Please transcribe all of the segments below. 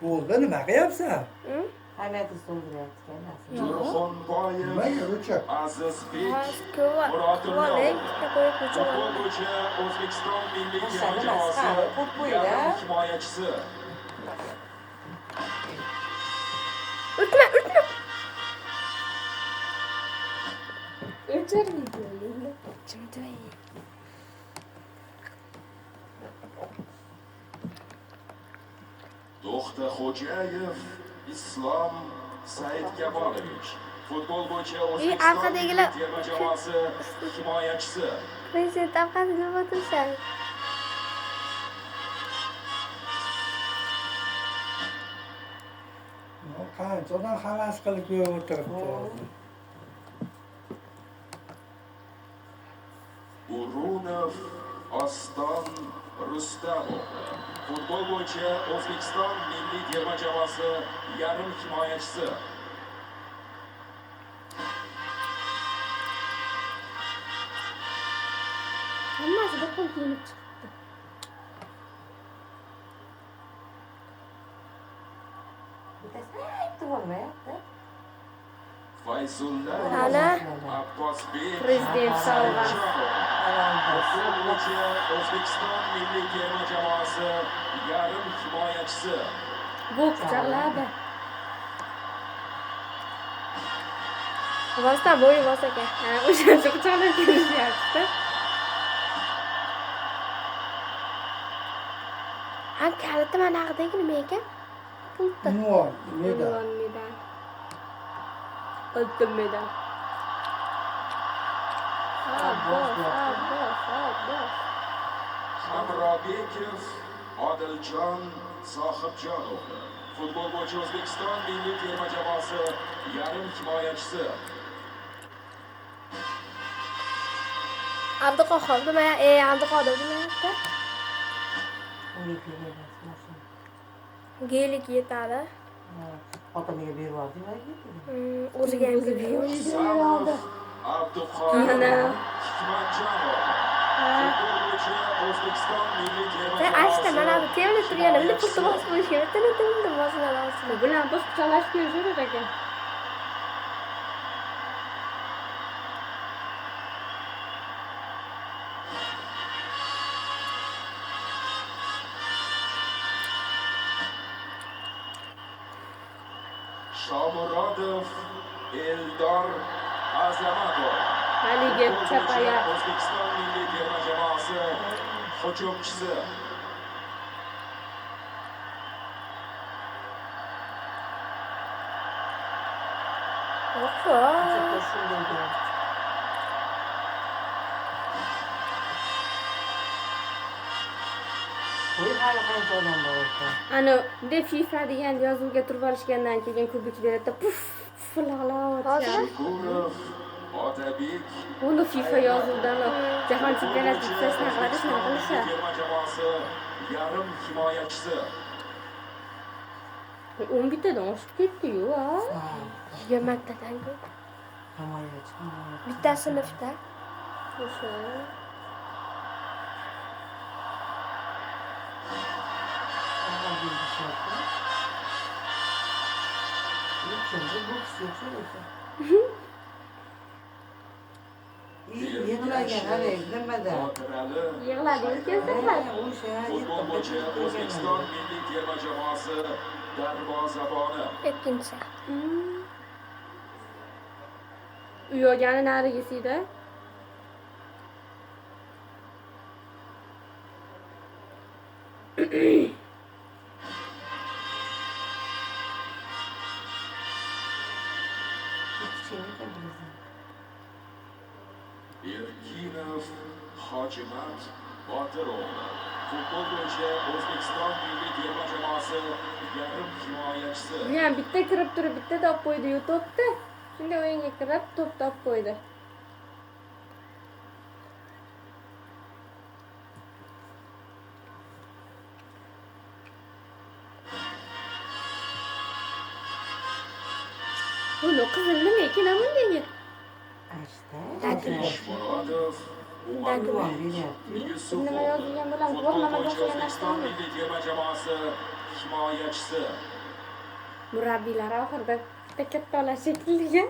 O'g'ilda nima qilyapsan? Qaynatib so'ldiryapti kaynasi. Turxonboyev, Nimaga o'chib? Azizbek, Ko'rlik, futbolchi O'zbekiston milliy terma jamoasi yarim himoyachisi. Urtma. O'char videoyini. Jimday. To'xtaxo'jayev Islom Saidgaborovich, futbol bo'yicha O'zbekiston arkadagilar- milliy terma jamoasi himoyachisi. Prezident orqasiga o'tirsan. Qanchadan havas qilib ko'rib o'tiribdi. Urunov Oston Rustamov, futbol bo'yicha O'zbekiston milliy terma jamoasi yarim himoyachisi. Hammasi bir xil kiyinib chiqibdi. Bittasi bo'lmayapti. Fayzulla Hali Abbosbek prezident sovg'a. futbol bo'yicha O'zbekiston milliy terma jamoasi yarim himoyachisi. Bu kuchaqladi. Vosita bo'yi vosaga. O'shancha kuchaqlab kelishyapti. Ha, kaliti mana haqidagi nima ekan? Pultda. Unvon, medal. Medal. Oltin medal. Abbos. Hamrobekov Odiljon Sohibjonov, futbol bo'yicha O'zbekiston milliy terma jamoasi yarim himoyachisi. Abduqohir nima? Abduqodir nima? Gelik yetadi. Xotiniga berib yubordi. O'ziga ham berdi. Samov Abduqodir Mana. Hikmatjonov, futbol bo'yicha O'zbekiston milliy terma Sen ashta mana bu termda turganimda pulni himoyachisi. bosib qo'yishga bitta bosib olsin. Bular biz kuchalashib kelishaver ekan. Shomurodov Eldor Azamatov, Haligi futbol chapaya. bo'yicha O'zbekiston milliy terma jamoasi hujumchisi. Oho. Qo'y hali qancha odam bor ekan. Ana de FIFA degan yozuvga turib olishgandan keyin kubik beradi. Puf, fırlaqlayotgan. Shukurov Otabek, Uni FIFA yozuvdan jahon chempionati bittasini qiladi, shunaqa qilsa. terma jamoasi yarim himoyachisi. 10 bittadan oshib ketdi-yu, a? 20 tadan ko'p. Himoyachi. Bitta sinfda. O'sha. Yig'lagan haligi nimada? Xotirali Yig'ladi ekansan. futbol bo'yicha O'zbekiston milliy terma jamoasi darvozaboni. Ikkinchi. Uyogani narigisida. Erkinov Hojimat Botirov, futbol bo'yicha O'zbekiston milliy terma jamoasi yarim himoyachisi. Bu ham bitta kirib turib, bitta top qo'ydi-yu to'pni. Shunday o'yinga kirib, to'p qo'ydi. Buni qizil nima ekan bunga? Murodov Yusupov, Nima yozilgan bilan futbol ko'rmama bo'yicha o'xshagan O'zbekiston narsami? milliy terma jamoasi himoyachisi. murabbiylar oxirida bitta katta olar shekilliga.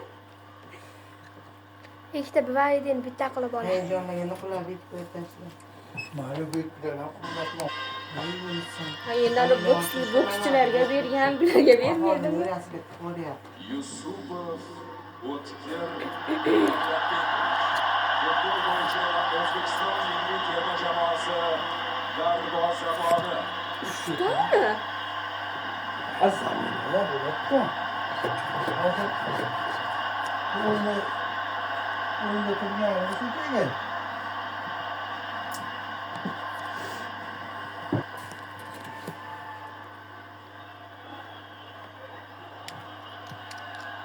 Ikkita bivaydin bitta qilib oladi. Hayajonlaganda qularni itib qo'yib tashla. Mayli buyuklardan quvvatli. Ha, endi ana bokschilarga bergan, bularga bermaydimi? Mirasiga qo'yapti. Yusupov, O'tkir, futbol bo'yicha O'zbekiston milliy terma jamoasi darvozaboni. Uchtami? Asal nima bo'lyapti? Hozir o'yinda turganimiz keyin.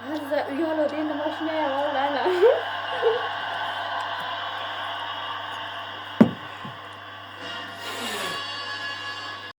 Hazza uyaladi endi mashinani oldi ana.